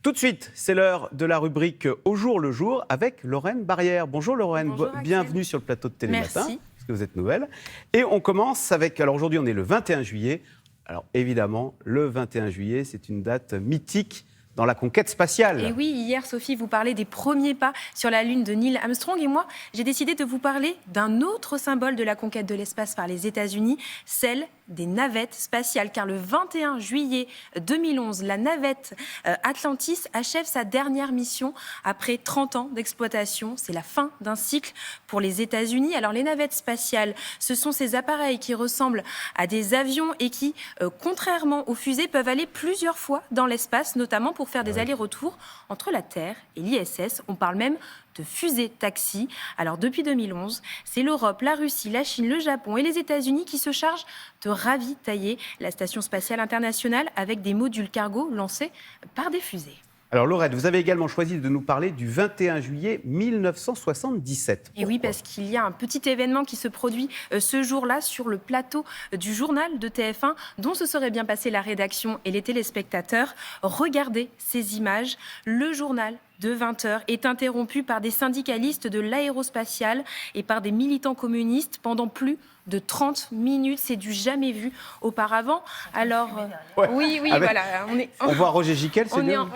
Tout de suite, c'est l'heure de la rubrique Au jour le jour avec Lorraine Barrière. Bonjour Lorraine, Bonjour, bienvenue sur le plateau de Télématin. Merci. Parce que vous êtes nouvelle. Et on commence avec, alors aujourd'hui on est le 21 juillet. Alors évidemment, le 21 juillet, c'est une date mythique dans la conquête spatiale. Et oui, hier, Sophie, vous parlez des premiers pas sur la Lune de Neil Armstrong. Et moi, j'ai décidé de vous parler d'un autre symbole de la conquête de l'espace par les États-Unis, celle des navettes spatiales. Car le 21 juillet 2011, la navette Atlantis achève sa dernière mission après 30 ans d'exploitation. C'est la fin d'un cycle pour les États-Unis. Alors, les navettes spatiales, ce sont ces appareils qui ressemblent à des avions et qui, contrairement aux fusées, peuvent aller plusieurs fois dans l'espace, notamment pour faire des allers-retours entre la Terre et l'ISS. On parle même de fusée taxi. Alors depuis 2011, c'est l'Europe, la Russie, la Chine, le Japon et les États-Unis qui se chargent de ravitailler la Station spatiale internationale avec des modules cargo lancés par des fusées. Alors Lorraine, vous avez également choisi de nous parler du 21 juillet 1977. Et oui, parce qu'il y a un petit événement qui se produit ce jour-là sur le plateau du journal de TF1, dont se serait bien passé la rédaction et les téléspectateurs. Regardez ces images. Le journal de 20h est interrompu par des syndicalistes de l'aérospatiale et par des militants communistes pendant plus de 30 minutes. C'est du jamais vu auparavant. Alors, oui, voilà. On voit Roger Giquel, c'est bien,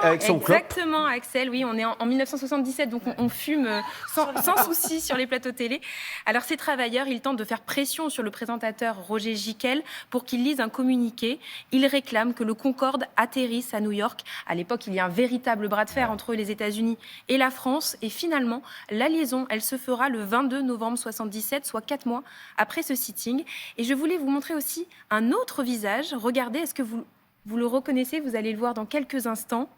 avec son clope. Exactement, Axel, oui, on est en 1977, donc on fume sans souci sur les plateaux télé. Alors, ces travailleurs, ils tentent de faire pression sur le présentateur Roger Giquel pour qu'il lise un communiqué. Ils réclament que le Concorde atterrisse à New York. À l'époque, il y a un véritable bras de fer entre les États-Unis et la France. Et finalement, la liaison, elle se fera le 22 novembre 1977, soit 4 mois après ce sitting. Et je voulais vous montrer aussi un autre visage. Regardez, est-ce que vous le reconnaissez? Vous allez le voir dans quelques instants.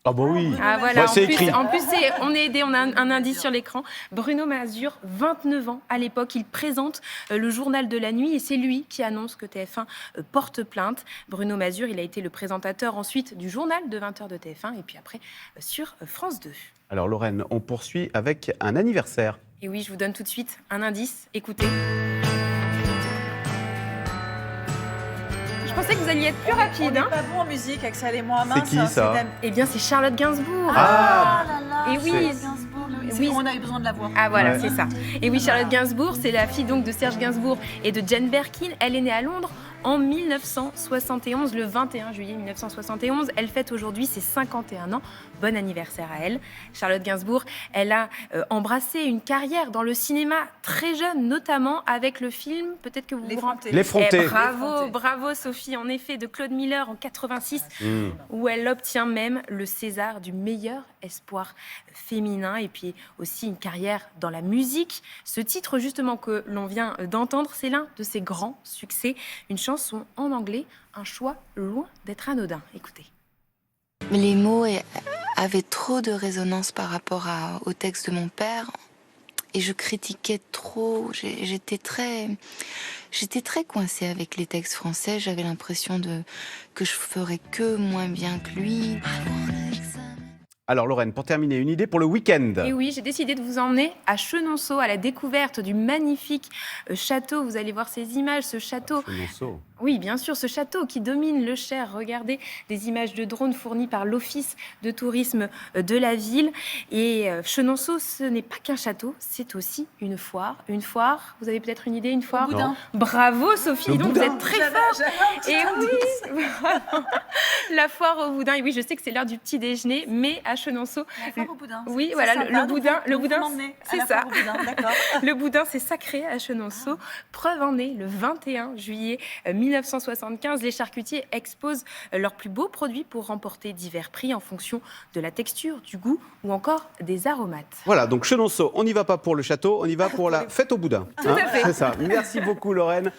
Ah bah oui, ah, voilà. c'est écrit. En plus, on est aidé, on a un indice sur l'écran. Bruno Mazur, 29 ans à l'époque, il présente le journal de la nuit et c'est lui qui annonce que TF1 porte plainte. Bruno Mazur, il a été le présentateur ensuite du journal de 20h de TF1 et puis après sur France 2. Alors Lorraine, on poursuit avec un anniversaire. Et oui, je vous donne tout de suite un indice. Écoutez. Je pensais que vous alliez être plus rapide. On n'est pas bon en musique, Axel et moi. C'est qui ça? Eh bien, c'est Charlotte Gainsbourg. Ah là là, et oui, oui, on avait besoin de la voir. Ah voilà, c'est ça. Et oui, Charlotte Gainsbourg, c'est la fille donc de Serge Gainsbourg et de Jane Birkin. Elle est née à Londres en 1971, le 21 juillet 1971. Elle fête aujourd'hui ses 51 ans. Bon anniversaire à elle. Charlotte Gainsbourg, elle a embrassé une carrière dans le cinéma très jeune, notamment avec le film, peut-être que vous vous rappelez. L'Effronté. Bravo Sophie, en effet, de Claude Miller en 86, où elle obtient même le César du meilleur espoir féminin et puis aussi une carrière dans la musique. Ce titre justement que l'on vient d'entendre, c'est l'un de ses grands succès, une chanson en anglais, un choix loin d'être anodin. Écoutez. Les mots avaient trop de résonance par rapport au texte de mon père et je critiquais trop. J'étais très coincée avec les textes français. J'avais l'impression que je ferais que moins bien que lui. Alors Lorraine, pour terminer, une idée pour le week-end. Et oui, j'ai décidé de vous emmener à Chenonceau, à la découverte du magnifique château. Vous allez voir ces images, ce château. Chenonceau. Oui, bien sûr, ce château qui domine le Cher. Regardez des images de drones fournies par l'Office de tourisme de la ville. Et Chenonceau, ce n'est pas qu'un château, c'est aussi une foire. Une foire, vous avez peut-être une idée, une foire? Le boudin. Bravo Sophie, donc vous êtes très forte. Et oui, la foire au boudin. Et oui, je sais que c'est l'heure du petit déjeuner, mais à Chenonceau. La foire au boudin. Oui, voilà, le boudin, c'est ça. D'accord. Le boudin, c'est sacré à Chenonceau. Preuve en est, le 21 juillet 1975, les charcutiers exposent leurs plus beaux produits pour remporter divers prix en fonction de la texture, du goût ou encore des aromates. Voilà, donc Chenonceau, on n'y va pas pour le château, on y va pour la fête au boudin. Tout à fait. C'est ça. Merci beaucoup Lorraine.